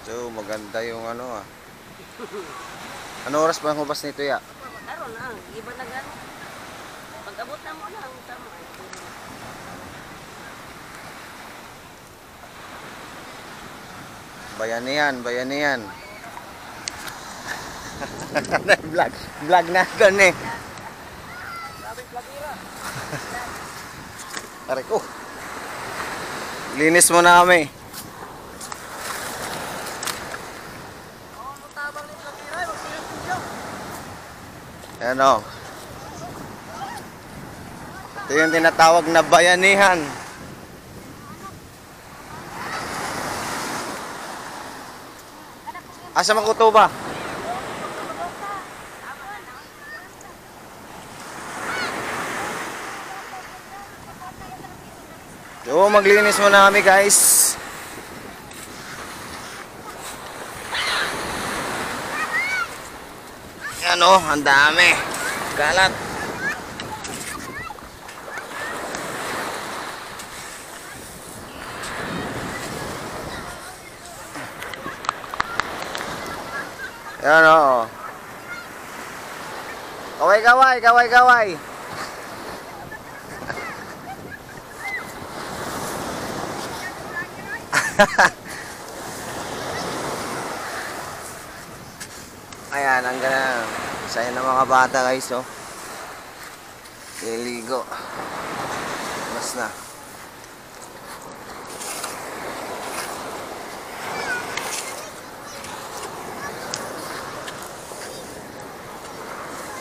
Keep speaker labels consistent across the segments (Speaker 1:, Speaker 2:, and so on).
Speaker 1: So, maganda yung ano ah. Ano oras ba ang hubas nito ya?
Speaker 2: Karon na, iba na gano. Pag-abot na mo na ang tama.
Speaker 1: Bayanihan, bayanihan. Vlog na ito eh. Aray ko. Linis mo na kami. Ayan o. Ito yung tinatawag na bayanihan. Asa man kuto ba? So, maglinis muna kami guys. Ano, ang dami. Galat. Yan o. Kaway, kaway, kaway, kaway. Ayan, ang ganda. Saya ng mga bata guys, oh. Liligo. Mas na.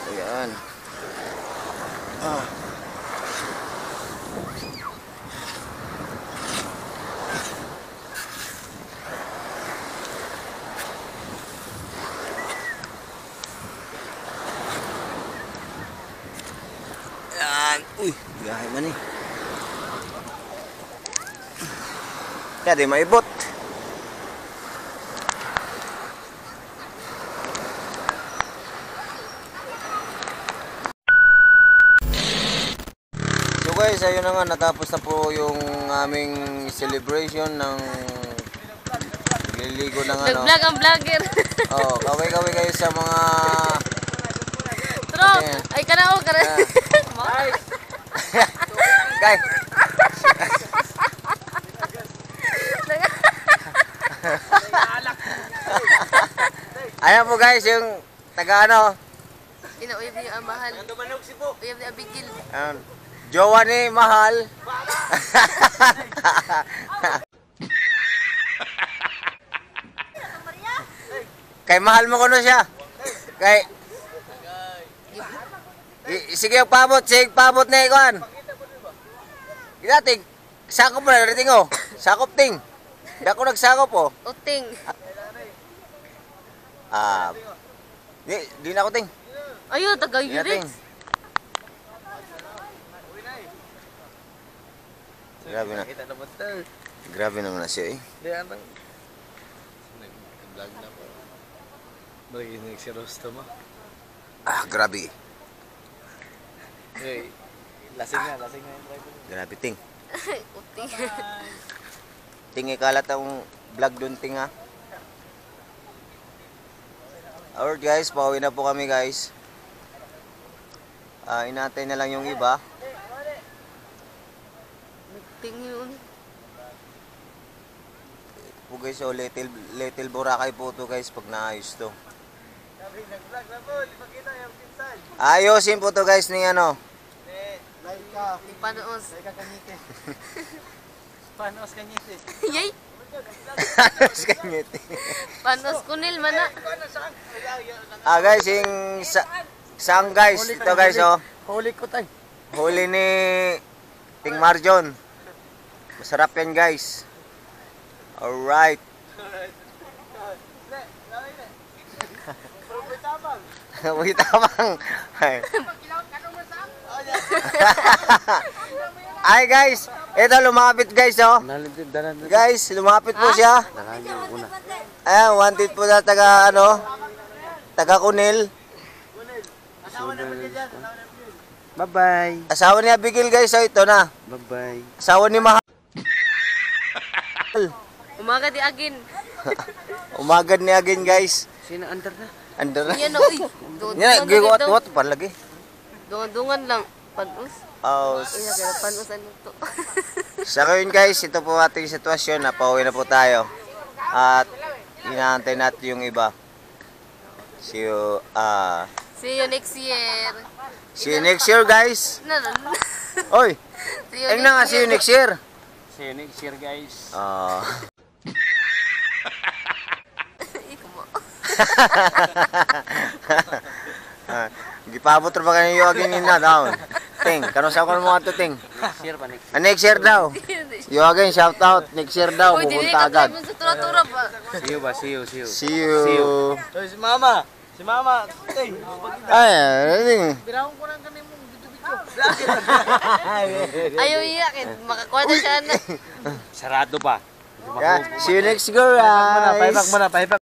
Speaker 1: Ayan. Ah. Uy, biyahe man eh. Kaya di maibot. So guys, ayun na nga, natapos na po yung aming celebration ng liligo ng ano.
Speaker 2: Nag-vlog ang vlogger.
Speaker 1: Oh, kaway-kaway kayo sa mga
Speaker 2: Tro, ay kanao ka rin.
Speaker 1: Guys. Ayan po guys, yung taga ano.
Speaker 2: Inauyab niyo ang mahal. Uyab ni Abigil.
Speaker 1: Jowa ni Mahal. Kay Mahal mo kuno siya. Kay sige pabot, sige pabot na ikuan. Ginatig, sakop mo na rating oh. Sakop ting. Di ako nagsakop oh.
Speaker 2: Uting.
Speaker 1: Di na ako ting.
Speaker 2: Ayo, taga-Urix.
Speaker 1: Grabe na. Grabe naman na siya eh.
Speaker 3: Nag-vlog na po. Marinig si Rosta mo.
Speaker 1: Grabe.
Speaker 3: Hey, lasing na yung driver.
Speaker 1: Grabe ting.
Speaker 2: Uting.
Speaker 1: Ting ikalat ang vlog dun ting ha. Alright guys, pauwi na po kami guys. Inatay na lang yung iba.
Speaker 2: Uting yun.
Speaker 1: Po guys, so little Boracay po to guys pag naayos to.
Speaker 3: Nag-vlog na po, ipakita yung pinsan.
Speaker 1: Ayosin po to guys ni ano.
Speaker 3: Laika.
Speaker 2: Panoos.
Speaker 3: Laika kanyite. Panos kanyite.
Speaker 2: Yay!
Speaker 1: Panos kanyite.
Speaker 2: Panos kunil mana.
Speaker 1: Guys, yung sang guys, ito guys oh.
Speaker 3: Huli ko tayo.
Speaker 1: Huli ni Ting Marjon. Masarap yan guys. Alright. Uy, tabang. Ay guys, ito lumapit guys oh. Guys, lumapit po siya. Ayan, wanted po na taga ano, taga Kunil.
Speaker 3: Bye-bye.
Speaker 1: Asawa ni Abigail guys, oh ito na.
Speaker 3: Bye-bye.
Speaker 1: Asawa ni Mahal.
Speaker 2: Umaga di agin.
Speaker 1: Umagad ni again guys.
Speaker 3: Sino under na?
Speaker 1: Under na.
Speaker 2: Yan na, uy.
Speaker 1: Yan, giwat pa lagi.
Speaker 2: Dungan-dungan lang. Panus.
Speaker 1: Oh,
Speaker 2: Ina, pero panus ano to.
Speaker 1: sa ngayon guys, ito po ating sitwasyon. Napauwi na po tayo. At inaantay natin yung iba. See you,
Speaker 2: See you next year.
Speaker 1: see you next year guys. Oy,
Speaker 2: See you
Speaker 1: tingnan nga, see you next year.
Speaker 3: See you next year, guys.
Speaker 2: Ikaw mo.
Speaker 1: Gipabot ra ba kayo yung agin na down? Ting, kano sa kon mo ato ting?
Speaker 3: Next year pa, next
Speaker 1: Next year daw. Yo again, shout out. Next year daw,
Speaker 2: Uy, di
Speaker 1: pupunta
Speaker 2: ka
Speaker 1: agad.
Speaker 2: tayo sa tura-tura ba?
Speaker 3: See you ba? See you, see you.
Speaker 1: See you.
Speaker 3: Hoy, si Mama! Si Mama! Ting!
Speaker 1: Ay, ting.
Speaker 3: Pirahon ko lang kami mong video-video.
Speaker 2: Ayaw iyak eh. Makakuha na siya na.
Speaker 3: Sarado pa.
Speaker 1: Yeah, see you next year, guys.
Speaker 3: Paibak mo na, paibak.